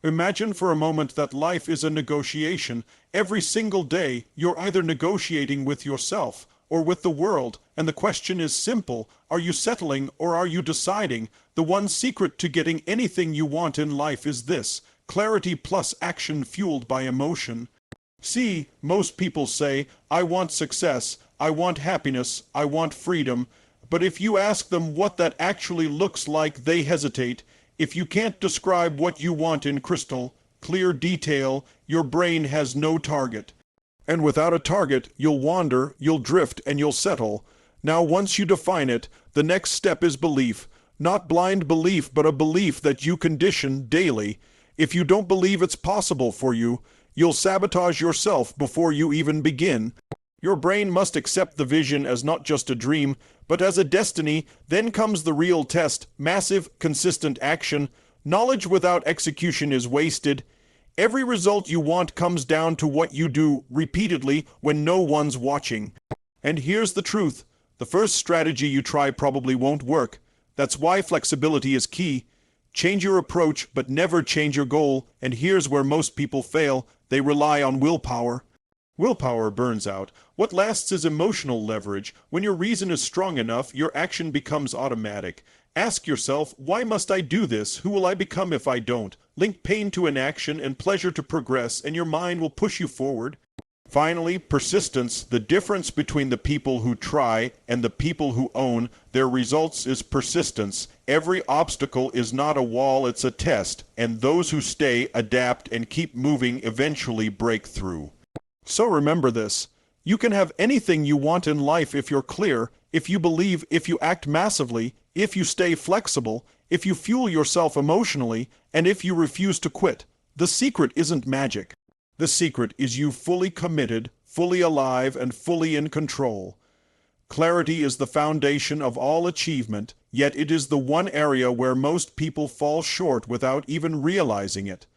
Imagine for a moment that life is a negotiation. Every single day, you're either negotiating with yourself or with the world, and the question is simple: are you settling or are you deciding? The one secret to getting anything you want in life is this: clarity plus action fueled by emotion. See, most people say, I want success, I want happiness, I want freedom, but if you ask them what that actually looks like, they hesitate. If you can't describe what you want in crystal, clear detail, your brain has no target. And without a target, you'll wander, you'll drift, and you'll settle. Now, once you define it, the next step is belief. Not blind belief, but a belief that you condition daily. If you don't believe it's possible for you, you'll sabotage yourself before you even begin. Your brain must accept the vision as not just a dream, but as a destiny. Then comes the real test: massive, consistent action. Knowledge without execution is wasted. Every result you want comes down to what you do repeatedly when no one's watching. And here's the truth: the first strategy you try probably won't work. That's why flexibility is key. Change your approach, but never change your goal. And here's where most people fail: they rely on willpower. Willpower burns out. What lasts is emotional leverage. When your reason is strong enough, your action becomes automatic. Ask yourself, why must I do this? Who will I become if I don't? Link pain to an action and pleasure to progress, and your mind will push you forward. Finally, persistence. The difference between the people who try and the people who own their results is persistence. Every obstacle is not a wall, it's a test, and those who stay, adapt, and keep moving eventually break through. So remember this: you can have anything you want in life if you're clear, if you believe, if you act massively, if you stay flexible, if you fuel yourself emotionally, and if you refuse to quit. The secret isn't magic. The secret is you fully committed, fully alive, and fully in control. Clarity is the foundation of all achievement, yet it is the one area where most people fall short without even realizing it.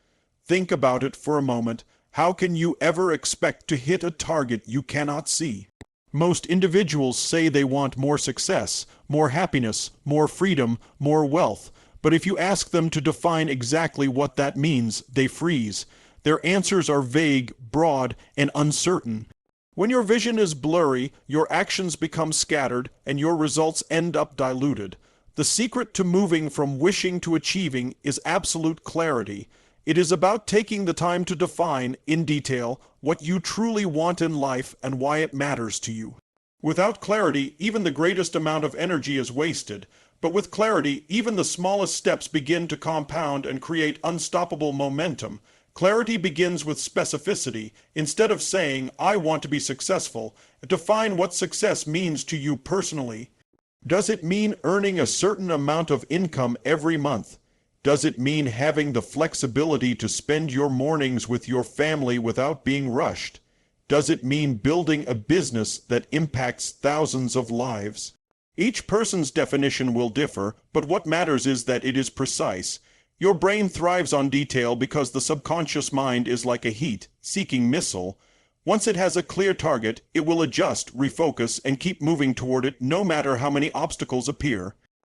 Think about it for a moment. How can you ever expect to hit a target you cannot see? Most individuals say they want more success, more happiness, more freedom, more wealth, but if you ask them to define exactly what that means, they freeze. Their answers are vague, broad, and uncertain. When your vision is blurry, your actions become scattered, and your results end up diluted. The secret to moving from wishing to achieving is absolute clarity. It is about taking the time to define, in detail, what you truly want in life and why it matters to you. Without clarity, even the greatest amount of energy is wasted. But with clarity, even the smallest steps begin to compound and create unstoppable momentum. Clarity begins with specificity. Instead of saying, I want to be successful, define what success means to you personally. Does it mean earning a certain amount of income every month? Does it mean having the flexibility to spend your mornings with your family without being rushed? Does it mean building a business that impacts thousands of lives? Each person's definition will differ, but what matters is that it is precise. Your brain thrives on detail because the subconscious mind is like a heat-seeking missile. Once it has a clear target, it will adjust, refocus, and keep moving toward it no matter how many obstacles appear.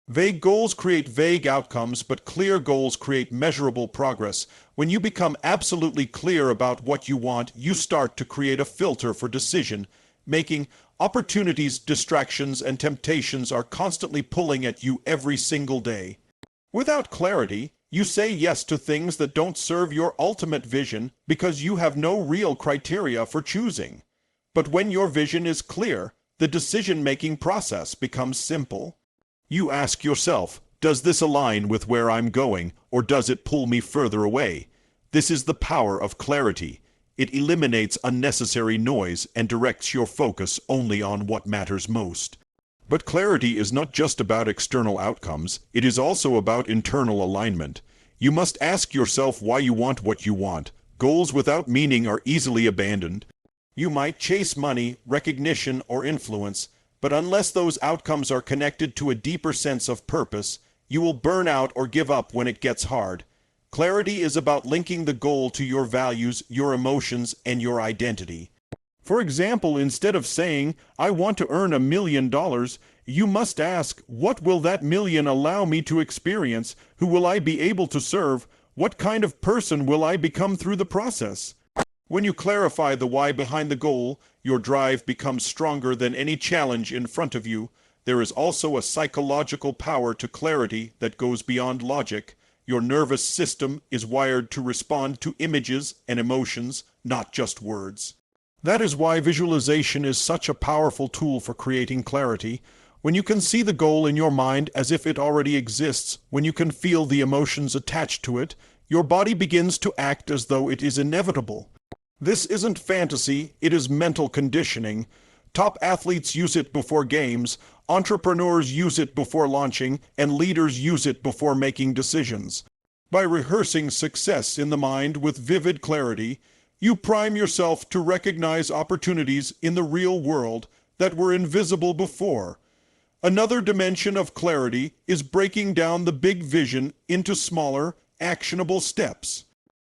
Vague goals create vague outcomes, but clear goals create measurable progress. When you become absolutely clear about what you want, you start to create a filter for decision making. Opportunities, distractions, and temptations are constantly pulling at you every single day. Without clarity, you say yes to things that don't serve your ultimate vision because you have no real criteria for choosing. But when your vision is clear, the decision-making process becomes simple. You ask yourself, does this align with where I'm going, or does it pull me further away? This is the power of clarity. It eliminates unnecessary noise and directs your focus only on what matters most. But clarity is not just about external outcomes, it is also about internal alignment. You must ask yourself why you want what you want. Goals without meaning are easily abandoned. You might chase money, recognition, or influence, but unless those outcomes are connected to a deeper sense of purpose, you will burn out or give up when it gets hard. Clarity is about linking the goal to your values, your emotions, and your identity. For example, instead of saying, I want to earn $1 million, you must ask, what will that million allow me to experience? Who will I be able to serve? What kind of person will I become through the process? When you clarify the why behind the goal, your drive becomes stronger than any challenge in front of you. There is also a psychological power to clarity that goes beyond logic. Your nervous system is wired to respond to images and emotions, not just words. That is why visualization is such a powerful tool for creating clarity. When you can see the goal in your mind as if it already exists, when you can feel the emotions attached to it, your body begins to act as though it is inevitable. This isn't fantasy, it is mental conditioning. Top athletes use it before games, entrepreneurs use it before launching, and leaders use it before making decisions. By rehearsing success in the mind with vivid clarity, you prime yourself to recognize opportunities in the real world that were invisible before. Another dimension of clarity is breaking down the big vision into smaller, actionable steps.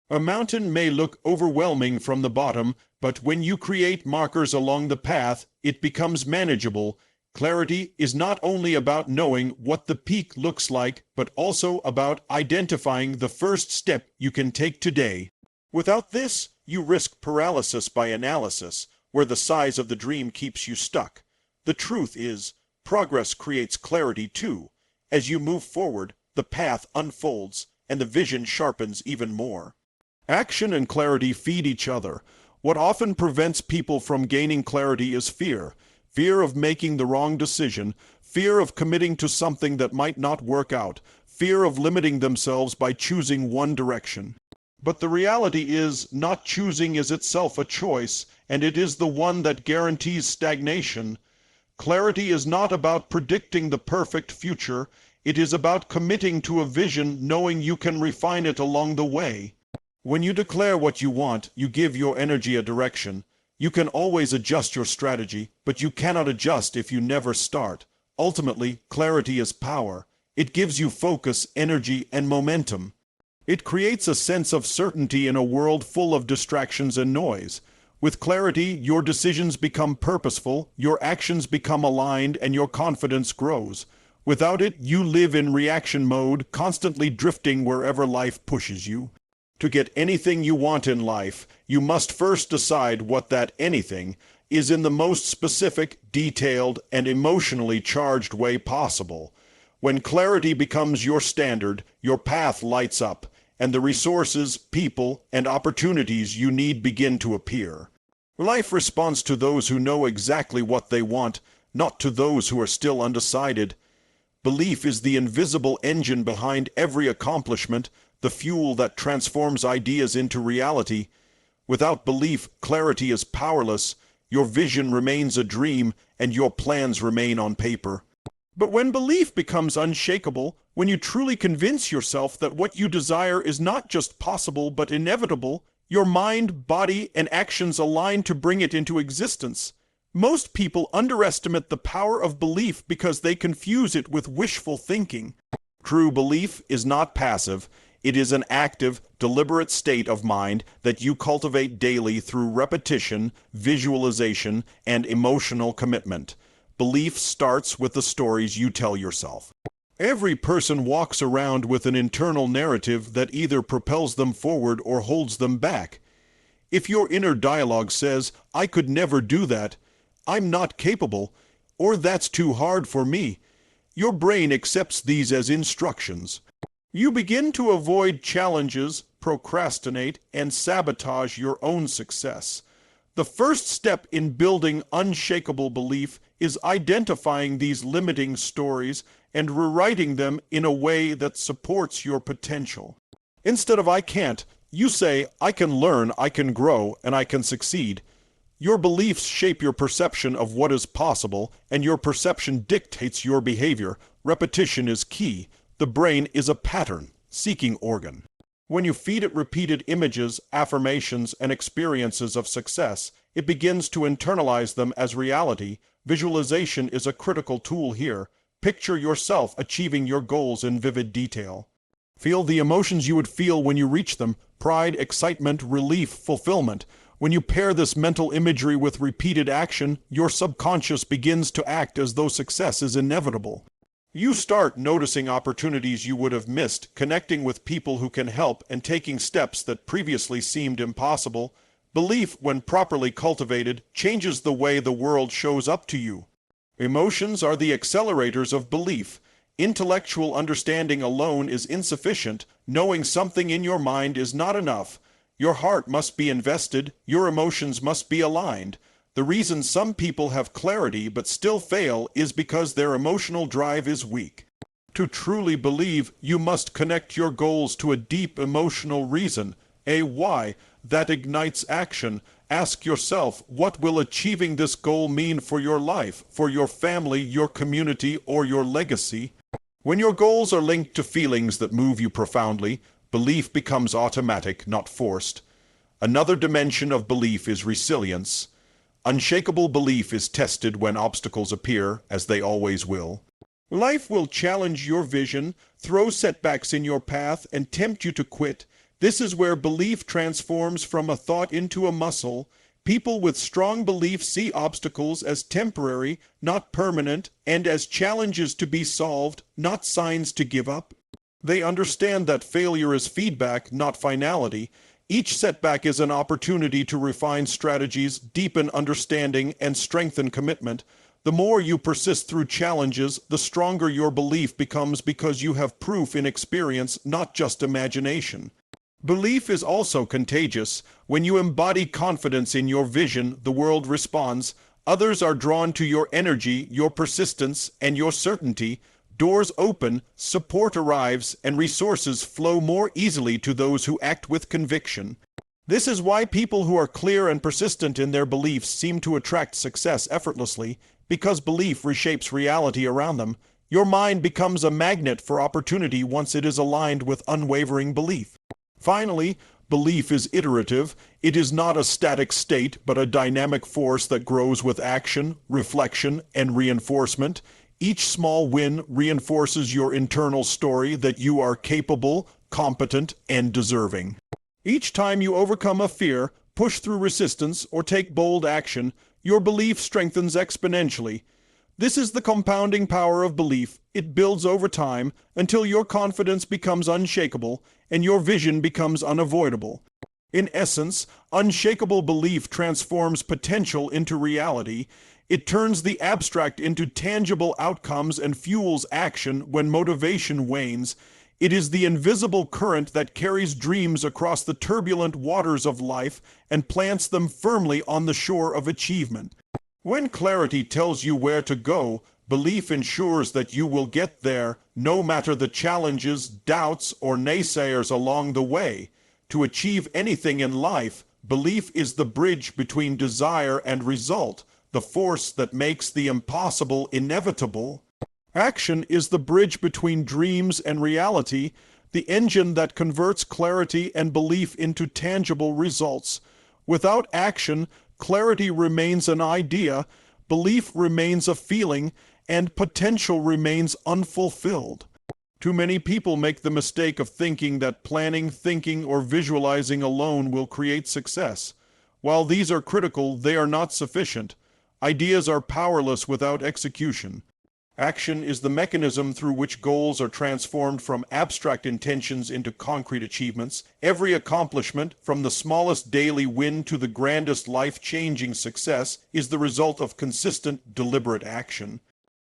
A mountain may look overwhelming from the bottom, but when you create markers along the path, it becomes manageable. Clarity is not only about knowing what the peak looks like, but also about identifying the first step you can take today. Without this, you risk paralysis by analysis, where the size of the dream keeps you stuck. The truth is, progress creates clarity too. As you move forward, the path unfolds, and the vision sharpens even more. Action and clarity feed each other. What often prevents people from gaining clarity is fear. Fear of making the wrong decision, fear of committing to something that might not work out, fear of limiting themselves by choosing one direction. But the reality is, not choosing is itself a choice, and it is the one that guarantees stagnation. Clarity is not about predicting the perfect future. It is about committing to a vision, knowing you can refine it along the way. When you declare what you want, you give your energy a direction. You can always adjust your strategy, but you cannot adjust if you never start. Ultimately, clarity is power. It gives you focus, energy, and momentum. It creates a sense of certainty in a world full of distractions and noise. With clarity, your decisions become purposeful, your actions become aligned, and your confidence grows. Without it, you live in reaction mode, constantly drifting wherever life pushes you. To get anything you want in life, you must first decide what that anything is in the most specific, detailed, and emotionally charged way possible. When clarity becomes your standard, your path lights up, and the resources, people, and opportunities you need begin to appear. Life responds to those who know exactly what they want, not to those who are still undecided. Belief is the invisible engine behind every accomplishment, the fuel that transforms ideas into reality. Without belief, clarity is powerless. Your vision remains a dream, and your plans remain on paper. But when belief becomes unshakable, when you truly convince yourself that what you desire is not just possible but inevitable, your mind, body, and actions align to bring it into existence. Most people underestimate the power of belief because they confuse it with wishful thinking. True belief is not passive. It is an active, deliberate state of mind that you cultivate daily through repetition, visualization, and emotional commitment. Belief starts with the stories you tell yourself. Every person walks around with an internal narrative that either propels them forward or holds them back. If your inner dialogue says, "I could never do that," "I'm not capable," or "that's too hard for me," your brain accepts these as instructions. You begin to avoid challenges, procrastinate, and sabotage your own success. The first step in building unshakable belief is identifying these limiting stories and rewriting them in a way that supports your potential. Instead of "I can't," you say, "I can learn, I can grow, and I can succeed." Your beliefs shape your perception of what is possible, and your perception dictates your behavior. Repetition is key. The brain is a pattern-seeking organ. When you feed it repeated images, affirmations, and experiences of success, it begins to internalize them as reality. Visualization is a critical tool here. Picture yourself achieving your goals in vivid detail. Feel the emotions you would feel when you reach them: pride, excitement, relief, fulfillment. When you pair this mental imagery with repeated action, your subconscious begins to act as though success is inevitable. You start noticing opportunities you would have missed, connecting with people who can help, and taking steps that previously seemed impossible. Belief, when properly cultivated, changes the way the world shows up to you. Emotions are the accelerators of belief. Intellectual understanding alone is insufficient. Knowing something in your mind is not enough. Your heart must be invested. Your emotions must be aligned. The reason some people have clarity but still fail is because their emotional drive is weak. To truly believe, you must connect your goals to a deep emotional reason, a why, that ignites action. Ask yourself, what will achieving this goal mean for your life, for your family, your community, or your legacy? When your goals are linked to feelings that move you profoundly, belief becomes automatic, not forced. Another dimension of belief is resilience. Unshakable belief is tested when obstacles appear, as they always will. Life will challenge your vision, throw setbacks in your path, and tempt you to quit. This is where belief transforms from a thought into a muscle. People with strong belief see obstacles as temporary, not permanent, and as challenges to be solved, not signs to give up. They understand that failure is feedback, not finality. Each setback is an opportunity to refine strategies, deepen understanding, and strengthen commitment. The more you persist through challenges, the stronger your belief becomes because you have proof in experience, not just imagination. Belief is also contagious. When you embody confidence in your vision, the world responds. Others are drawn to your energy, your persistence, and your certainty. Doors open, support arrives, and resources flow more easily to those who act with conviction. This is why people who are clear and persistent in their beliefs seem to attract success effortlessly, because belief reshapes reality around them. Your mind becomes a magnet for opportunity once it is aligned with unwavering belief. Finally, belief is iterative. It is not a static state, but a dynamic force that grows with action, reflection, and reinforcement. Each small win reinforces your internal story that you are capable, competent, and deserving. Each time you overcome a fear, push through resistance, or take bold action, your belief strengthens exponentially. This is the compounding power of belief. It builds over time until your confidence becomes unshakable and your vision becomes unavoidable. In essence, unshakable belief transforms potential into reality. It turns the abstract into tangible outcomes and fuels action when motivation wanes. It is the invisible current that carries dreams across the turbulent waters of life and plants them firmly on the shore of achievement. When clarity tells you where to go, belief ensures that you will get there, no matter the challenges, doubts, or naysayers along the way. To achieve anything in life, belief is the bridge between desire and result, the force that makes the impossible inevitable. Action is the bridge between dreams and reality, the engine that converts clarity and belief into tangible results. Without action, clarity remains an idea, belief remains a feeling, and potential remains unfulfilled. Too many people make the mistake of thinking that planning, thinking, or visualizing alone will create success. While these are critical, they are not sufficient. Ideas are powerless without execution. Action is the mechanism through which goals are transformed from abstract intentions into concrete achievements. Every accomplishment, from the smallest daily win to the grandest life-changing success, is the result of consistent, deliberate action.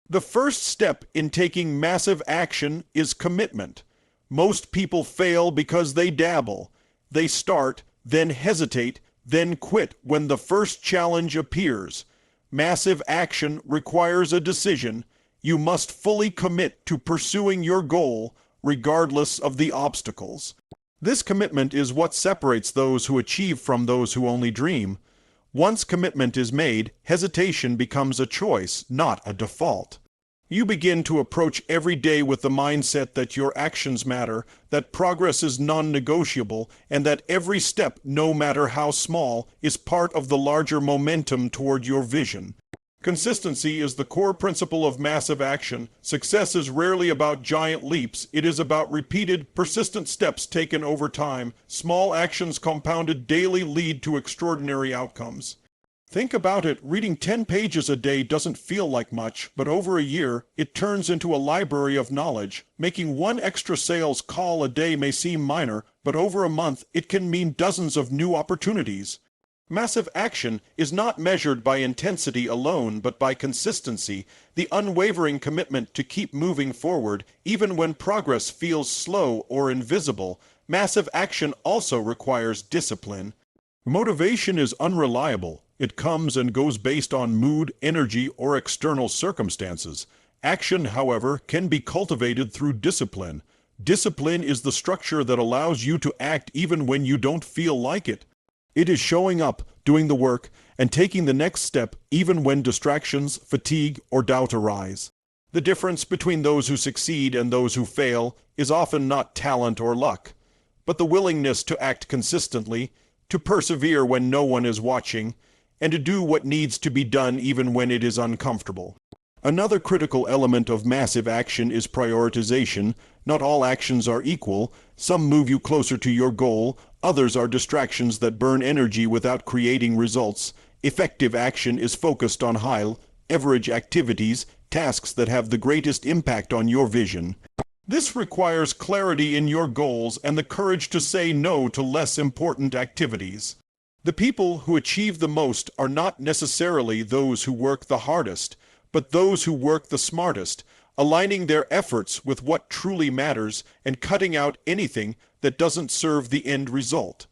The first step in taking massive action is commitment. Most people fail because they dabble. They start, then hesitate, then quit when the first challenge appears. Massive action requires a decision. You must fully commit to pursuing your goal, regardless of the obstacles. This commitment is what separates those who achieve from those who only dream. Once commitment is made, hesitation becomes a choice, not a default. You begin to approach every day with the mindset that your actions matter, that progress is non-negotiable, and that every step, no matter how small, is part of the larger momentum toward your vision. Consistency is the core principle of massive action. Success is rarely about giant leaps. It is about repeated, persistent steps taken over time. Small actions compounded daily lead to extraordinary outcomes. Think about it, reading 10 pages a day doesn't feel like much, but over a year, it turns into a library of knowledge. Making one extra sales call a day may seem minor, but over a month, it can mean dozens of new opportunities. Massive action is not measured by intensity alone, but by consistency, the unwavering commitment to keep moving forward, even when progress feels slow or invisible. Massive action also requires discipline. Motivation is unreliable. It comes and goes based on mood, energy, or external circumstances. Action, however, can be cultivated through discipline. Discipline is the structure that allows you to act even when you don't feel like it. It is showing up, doing the work, and taking the next step even when distractions, fatigue, or doubt arise. The difference between those who succeed and those who fail is often not talent or luck, but the willingness to act consistently, to persevere when no one is watching, and to do what needs to be done even when it is uncomfortable. Another critical element of massive action is prioritization. Not all actions are equal. Some move you closer to your goal, others are distractions that burn energy without creating results. Effective action is focused on high, average activities, tasks that have the greatest impact on your vision. This requires clarity in your goals and the courage to say no to less important activities. The people who achieve the most are not necessarily those who work the hardest, but those who work the smartest, aligning their efforts with what truly matters and cutting out anything that doesn't serve the end result.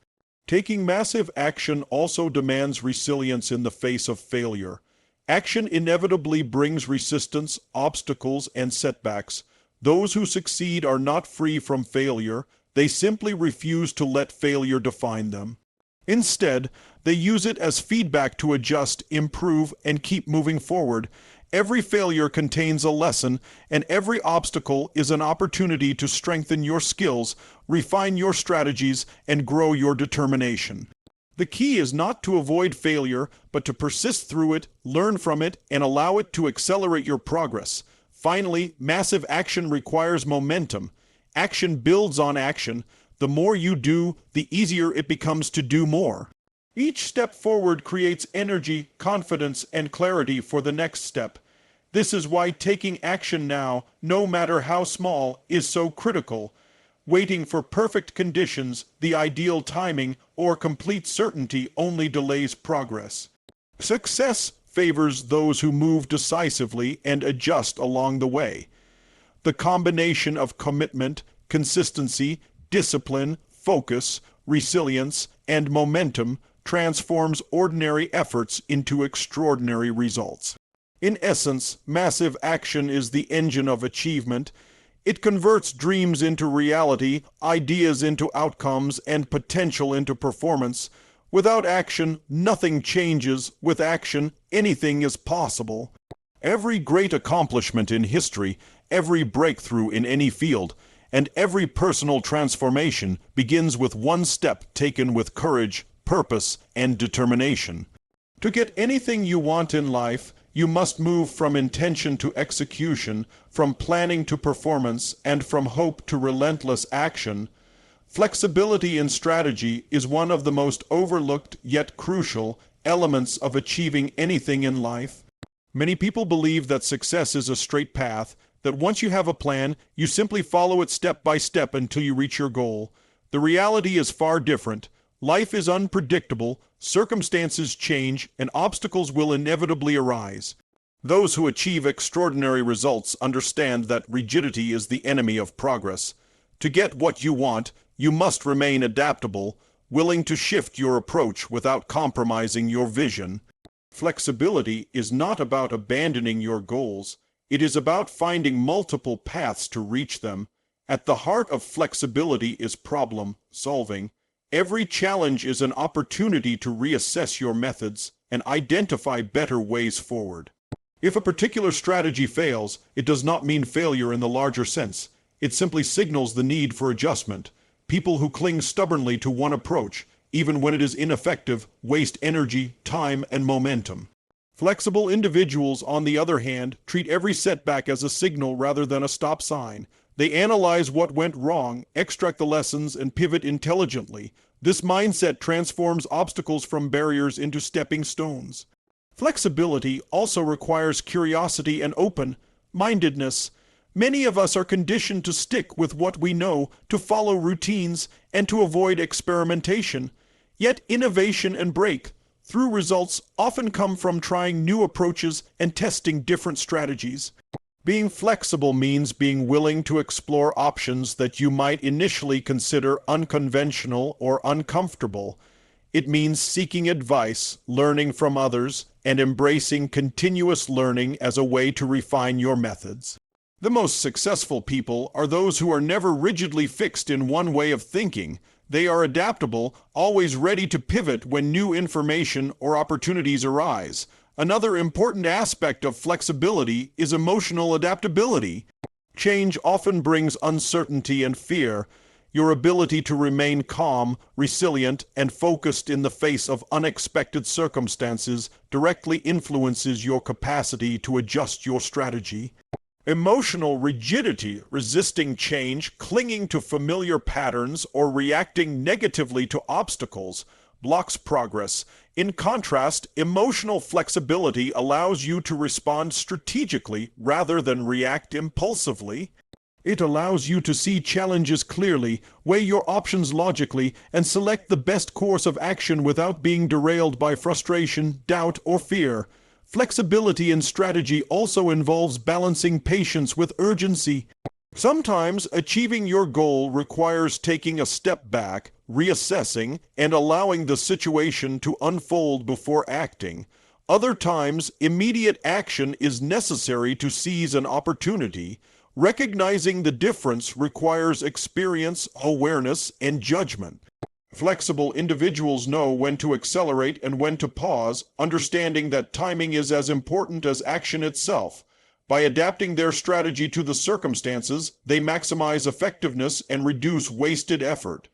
Taking massive action also demands resilience in the face of failure. Action inevitably brings resistance, obstacles, and setbacks. Those who succeed are not free from failure. They simply refuse to let failure define them. Instead, they use it as feedback to adjust, improve, and keep moving forward. Every failure contains a lesson, and every obstacle is an opportunity to strengthen your skills, refine your strategies, and grow your determination. The key is not to avoid failure, but to persist through it, learn from it, and allow it to accelerate your progress. Finally, massive action requires momentum. Action builds on action. The more you do, the easier it becomes to do more. Each step forward creates energy, confidence, and clarity for the next step. This is why taking action now, no matter how small, is so critical. Waiting for perfect conditions, the ideal timing, or complete certainty only delays progress. Success favors those who move decisively and adjust along the way. The combination of commitment, consistency, discipline, focus, resilience, and momentum transforms ordinary efforts into extraordinary results. In essence, massive action is the engine of achievement. It converts dreams into reality, ideas into outcomes, and potential into performance. Without action, nothing changes. With action, anything is possible. Every great accomplishment in history, every breakthrough in any field, and every personal transformation begins with one step taken with courage, purpose, and determination. To get anything you want in life, you must move from intention to execution, from planning to performance, and from hope to relentless action. Flexibility in strategy is one of the most overlooked yet crucial elements of achieving anything in life. Many people believe that success is a straight path, that once you have a plan, you simply follow it step by step until you reach your goal. The reality is far different. Life is unpredictable, circumstances change, and obstacles will inevitably arise. Those who achieve extraordinary results understand that rigidity is the enemy of progress. To get what you want, you must remain adaptable, willing to shift your approach without compromising your vision. Flexibility is not about abandoning your goals. It is about finding multiple paths to reach them. At the heart of flexibility is problem solving. Every challenge is an opportunity to reassess your methods and identify better ways forward. If a particular strategy fails, it does not mean failure in the larger sense. It simply signals the need for adjustment. People who cling stubbornly to one approach, even when it is ineffective, waste energy, time, and momentum. Flexible individuals, on the other hand, treat every setback as a signal rather than a stop sign. They analyze what went wrong, extract the lessons, and pivot intelligently. This mindset transforms obstacles from barriers into stepping stones. Flexibility also requires curiosity and open-mindedness. Many of us are conditioned to stick with what we know, to follow routines, and to avoid experimentation. Yet innovation and breakthrough results often come from trying new approaches and testing different strategies. Being flexible means being willing to explore options that you might initially consider unconventional or uncomfortable. It means seeking advice, learning from others, and embracing continuous learning as a way to refine your methods. The most successful people are those who are never rigidly fixed in one way of thinking. They are adaptable, always ready to pivot when new information or opportunities arise. Another important aspect of flexibility is emotional adaptability. Change often brings uncertainty and fear. Your ability to remain calm, resilient, and focused in the face of unexpected circumstances directly influences your capacity to adjust your strategy. Emotional rigidity, resisting change, clinging to familiar patterns, or reacting negatively to obstacles, blocks progress. In contrast, emotional flexibility allows you to respond strategically rather than react impulsively. It allows you to see challenges clearly, weigh your options logically, and select the best course of action without being derailed by frustration, doubt, or fear. Flexibility in strategy also involves balancing patience with urgency. Sometimes achieving your goal requires taking a step back, reassessing, and allowing the situation to unfold before acting. Other times, immediate action is necessary to seize an opportunity. Recognizing the difference requires experience, awareness, and judgment. Flexible individuals know when to accelerate and when to pause, understanding that timing is as important as action itself. By adapting their strategy to the circumstances, they maximize effectiveness and reduce wasted effort.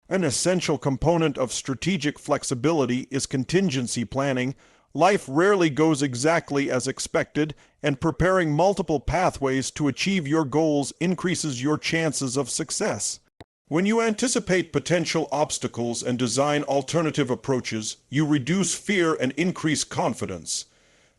An essential component of strategic flexibility is contingency planning. Life rarely goes exactly as expected, and preparing multiple pathways to achieve your goals increases your chances of success. When you anticipate potential obstacles and design alternative approaches, you reduce fear and increase confidence.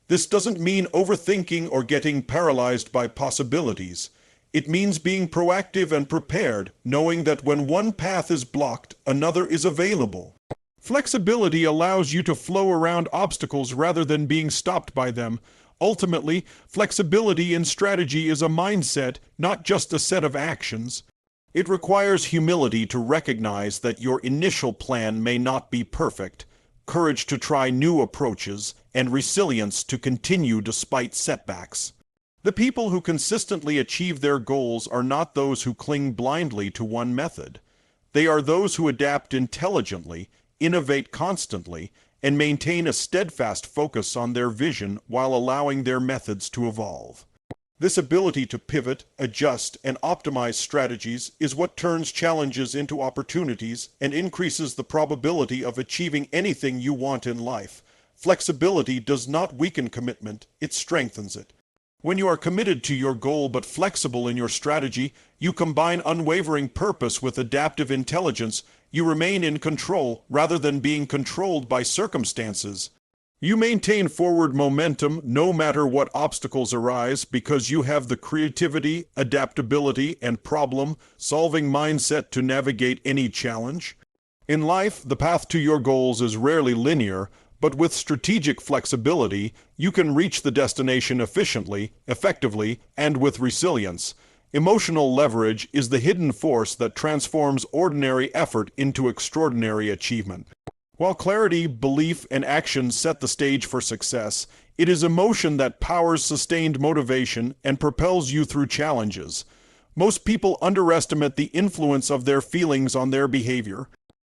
This doesn't mean overthinking or getting paralyzed by possibilities. It means being proactive and prepared, knowing that when one path is blocked, another is available. Flexibility allows you to flow around obstacles rather than being stopped by them. Ultimately, flexibility in strategy is a mindset, not just a set of actions. It requires humility to recognize that your initial plan may not be perfect, courage to try new approaches, and resilience to continue despite setbacks. The people who consistently achieve their goals are not those who cling blindly to one method. They are those who adapt intelligently, innovate constantly, and maintain a steadfast focus on their vision while allowing their methods to evolve. This ability to pivot, adjust, and optimize strategies is what turns challenges into opportunities and increases the probability of achieving anything you want in life. Flexibility does not weaken commitment, it strengthens it. When you are committed to your goal but flexible in your strategy, you combine unwavering purpose with adaptive intelligence. You remain in control rather than being controlled by circumstances. You maintain forward momentum no matter what obstacles arise because you have the creativity, adaptability, and problem-solving mindset to navigate any challenge. In life, the path to your goals is rarely linear, but with strategic flexibility, you can reach the destination efficiently, effectively, and with resilience. Emotional leverage is the hidden force that transforms ordinary effort into extraordinary achievement. While clarity, belief, and action set the stage for success, it is emotion that powers sustained motivation and propels you through challenges. Most people underestimate the influence of their feelings on their behavior.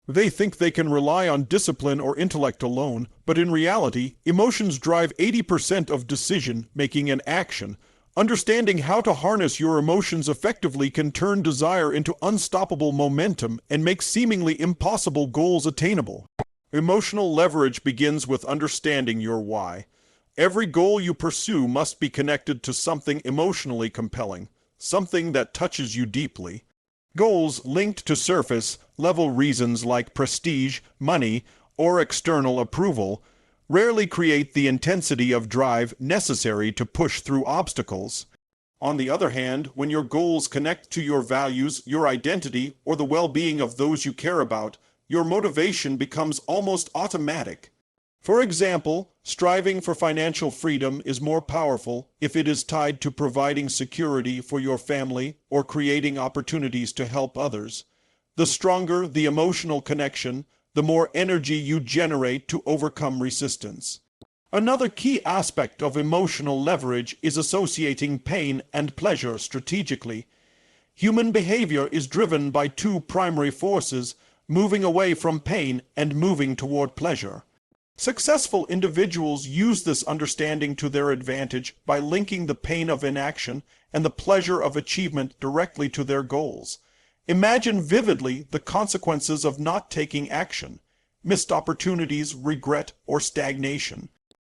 They think they can rely on discipline or intellect alone, but in reality, emotions drive 80% of decision-making and action. Understanding how to harness your emotions effectively can turn desire into unstoppable momentum and make seemingly impossible goals attainable. Emotional leverage begins with understanding your why. Every goal you pursue must be connected to something emotionally compelling, something that touches you deeply. Goals linked to surface-level reasons like prestige, money, or external approval rarely create the intensity of drive necessary to push through obstacles. On the other hand, when your goals connect to your values, your identity, or the well-being of those you care about, your motivation becomes almost automatic. For example, striving for financial freedom is more powerful if it is tied to providing security for your family or creating opportunities to help others. The stronger the emotional connection, the more energy you generate to overcome resistance. Another key aspect of emotional leverage is associating pain and pleasure strategically. Human behavior is driven by two primary forces, moving away from pain and moving toward pleasure. Successful individuals use this understanding to their advantage by linking the pain of inaction and the pleasure of achievement directly to their goals. Imagine vividly the consequences of not taking action, missed opportunities, regret, or stagnation.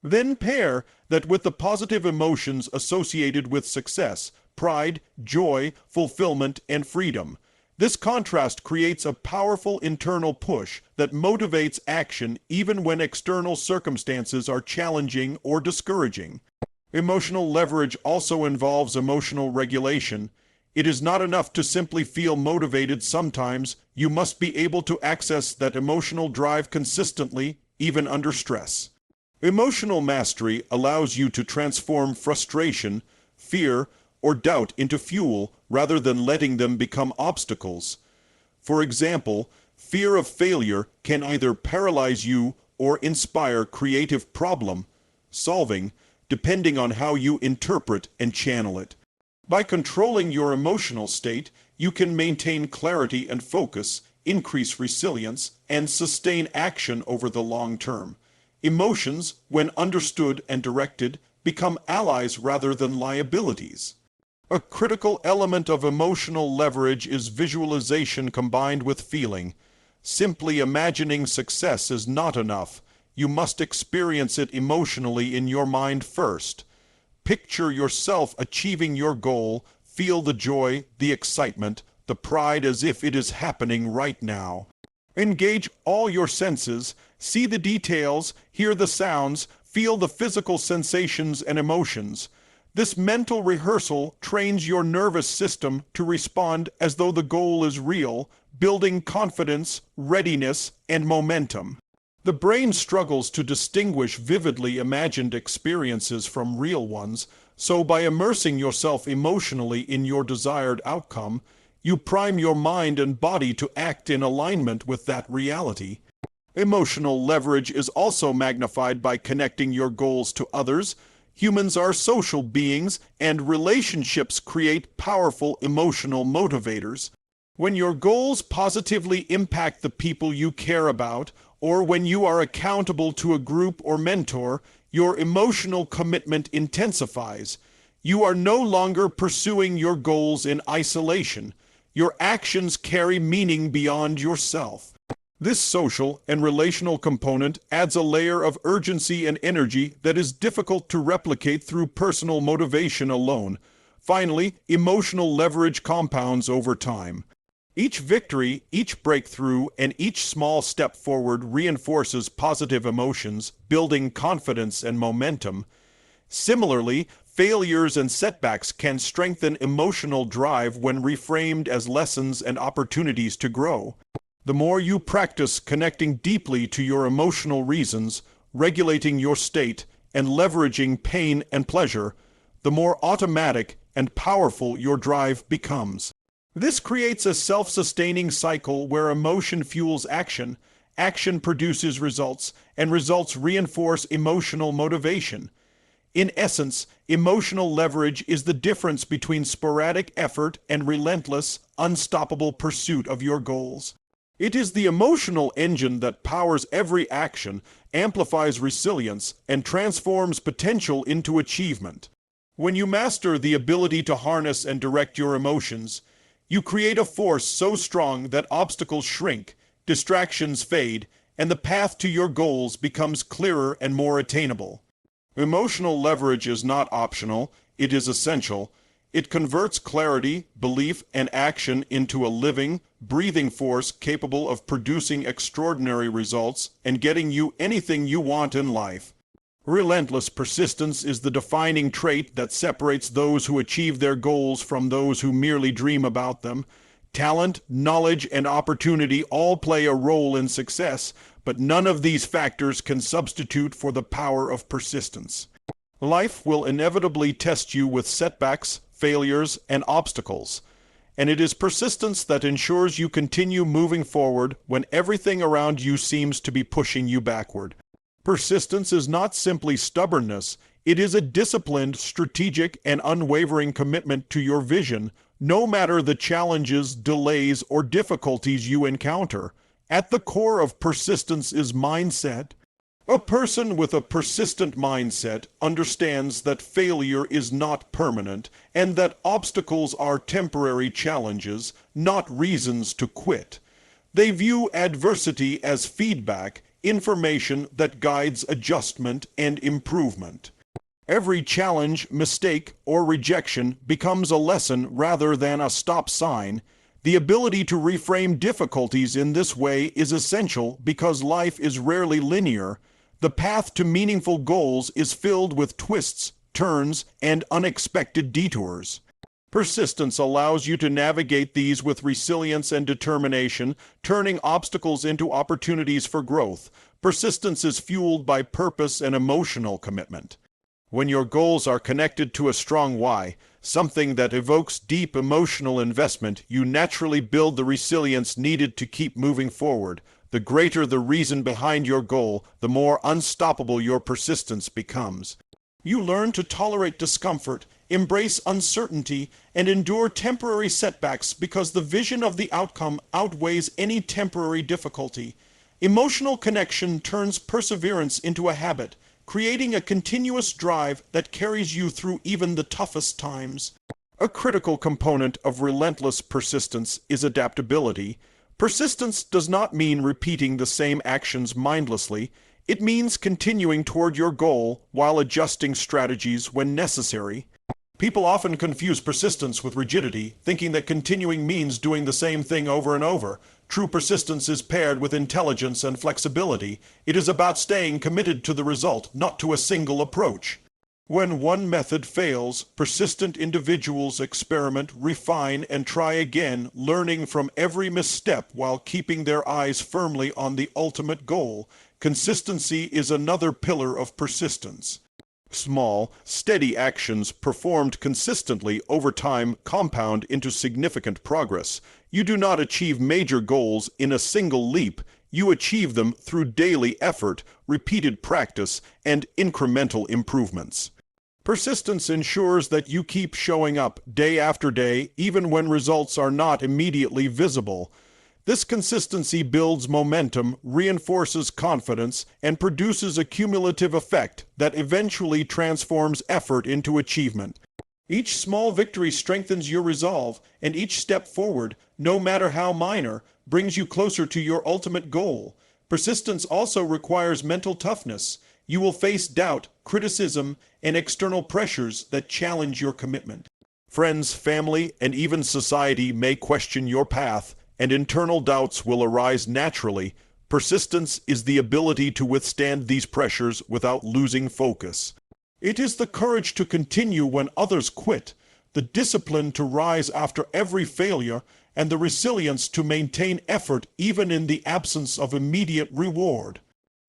Then pair that with the positive emotions associated with success, pride, joy, fulfillment, and freedom. This contrast creates a powerful internal push that motivates action even when external circumstances are challenging or discouraging. Emotional leverage also involves emotional regulation. It is not enough to simply feel motivated sometimes. You must be able to access that emotional drive consistently, even under stress. Emotional mastery allows you to transform frustration, fear, or doubt into fuel rather than letting them become obstacles. For example, fear of failure can either paralyze you or inspire creative problem solving, depending on how you interpret and channel it. By controlling your emotional state, you can maintain clarity and focus, increase resilience, and sustain action over the long term. Emotions, when understood and directed, become allies rather than liabilities. A critical element of emotional leverage is visualization combined with feeling. Simply imagining success is not enough. You must experience it emotionally in your mind first. Picture yourself achieving your goal, feel the joy, the excitement, the pride as if it is happening right now. Engage all your senses, see the details, hear the sounds, feel the physical sensations and emotions. This mental rehearsal trains your nervous system to respond as though the goal is real, building confidence, readiness, and momentum. The brain struggles to distinguish vividly imagined experiences from real ones, so by immersing yourself emotionally in your desired outcome, you prime your mind and body to act in alignment with that reality. Emotional leverage is also magnified by connecting your goals to others. Humans are social beings, and relationships create powerful emotional motivators. When your goals positively impact the people you care about, or when you are accountable to a group or mentor, your emotional commitment intensifies. You are no longer pursuing your goals in isolation. Your actions carry meaning beyond yourself. This social and relational component adds a layer of urgency and energy that is difficult to replicate through personal motivation alone. Finally, emotional leverage compounds over time. Each victory, each breakthrough, and each small step forward reinforces positive emotions, building confidence and momentum. Similarly, failures and setbacks can strengthen emotional drive when reframed as lessons and opportunities to grow. The more you practice connecting deeply to your emotional reasons, regulating your state, and leveraging pain and pleasure, the more automatic and powerful your drive becomes. This creates a self-sustaining cycle where emotion fuels action, action produces results, and results reinforce emotional motivation. In essence, emotional leverage is the difference between sporadic effort and relentless, unstoppable pursuit of your goals. It is the emotional engine that powers every action, amplifies resilience, and transforms potential into achievement. When you master the ability to harness and direct your emotions, you create a force so strong that obstacles shrink, distractions fade, and the path to your goals becomes clearer and more attainable. Emotional leverage is not optional, it is essential. It converts clarity, belief, and action into a living, breathing force capable of producing extraordinary results and getting you anything you want in life. Relentless persistence is the defining trait that separates those who achieve their goals from those who merely dream about them. Talent, knowledge, and opportunity all play a role in success, but none of these factors can substitute for the power of persistence. Life will inevitably test you with setbacks, failures, and obstacles, and it is persistence that ensures you continue moving forward when everything around you seems to be pushing you backward. Persistence is not simply stubbornness, it is a disciplined, strategic, and unwavering commitment to your vision, no matter the challenges, delays, or difficulties you encounter. At the core of persistence is mindset. A person with a persistent mindset understands that failure is not permanent and that obstacles are temporary challenges, not reasons to quit. They view adversity as feedback, information that guides adjustment and improvement. Every challenge, mistake, or rejection becomes a lesson rather than a stop sign. The ability to reframe difficulties in this way is essential because life is rarely linear. The path to meaningful goals is filled with twists, turns, and unexpected detours. Persistence allows you to navigate these with resilience and determination, turning obstacles into opportunities for growth. Persistence is fueled by purpose and emotional commitment. When your goals are connected to a strong why, something that evokes deep emotional investment, you naturally build the resilience needed to keep moving forward. The greater the reason behind your goal, the more unstoppable your persistence becomes. You learn to tolerate discomfort, embrace uncertainty, and endure temporary setbacks because the vision of the outcome outweighs any temporary difficulty. Emotional connection turns perseverance into a habit, creating a continuous drive that carries you through even the toughest times. A critical component of relentless persistence is adaptability. Persistence does not mean repeating the same actions mindlessly. It means continuing toward your goal while adjusting strategies when necessary. People often confuse persistence with rigidity, thinking that continuing means doing the same thing over and over. True persistence is paired with intelligence and flexibility. It is about staying committed to the result, not to a single approach. When one method fails, persistent individuals experiment, refine, and try again, learning from every misstep while keeping their eyes firmly on the ultimate goal. Consistency is another pillar of persistence. Small, steady actions performed consistently over time compound into significant progress. You do not achieve major goals in a single leap. You achieve them through daily effort, repeated practice, and incremental improvements. Persistence ensures that you keep showing up day after day, even when results are not immediately visible. This consistency builds momentum, reinforces confidence, and produces a cumulative effect that eventually transforms effort into achievement. Each small victory strengthens your resolve, and each step forward, no matter how minor, brings you closer to your ultimate goal. Persistence also requires mental toughness. You will face doubt, criticism, and external pressures that challenge your commitment. Friends, family, and even society may question your path, and internal doubts will arise naturally. Persistence is the ability to withstand these pressures without losing focus. It is the courage to continue when others quit, the discipline to rise after every failure, and the resilience to maintain effort even in the absence of immediate reward.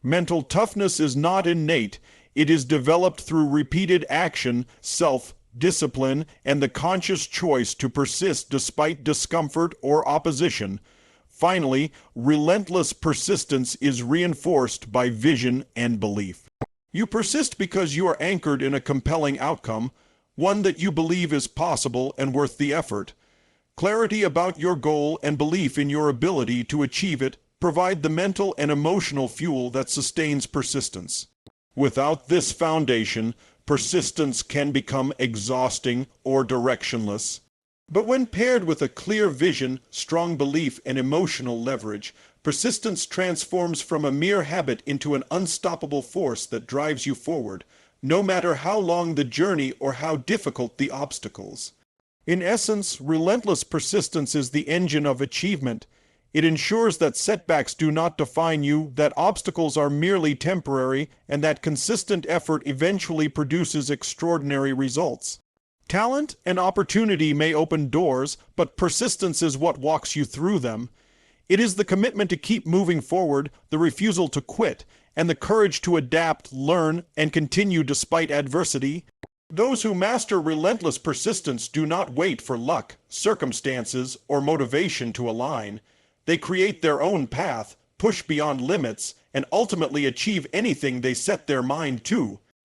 Mental toughness is not innate. It is developed through repeated action, self-discipline, and the conscious choice to persist despite discomfort or opposition. Finally, relentless persistence is reinforced by vision and belief. You persist because you are anchored in a compelling outcome, one that you believe is possible and worth the effort. Clarity about your goal and belief in your ability to achieve it provide the mental and emotional fuel that sustains persistence. Without this foundation, persistence can become exhausting or directionless. But when paired with a clear vision, strong belief, and emotional leverage, persistence transforms from a mere habit into an unstoppable force that drives you forward, no matter how long the journey or how difficult the obstacles. In essence, relentless persistence is the engine of achievement. It ensures that setbacks do not define you, that obstacles are merely temporary, and that consistent effort eventually produces extraordinary results. Talent and opportunity may open doors, but persistence is what walks you through them. It is the commitment to keep moving forward, the refusal to quit, and the courage to adapt, learn, and continue despite adversity. Those who master relentless persistence do not wait for luck, circumstances, or motivation to align. They create their own path, push beyond limits, and ultimately achieve anything they set their mind to.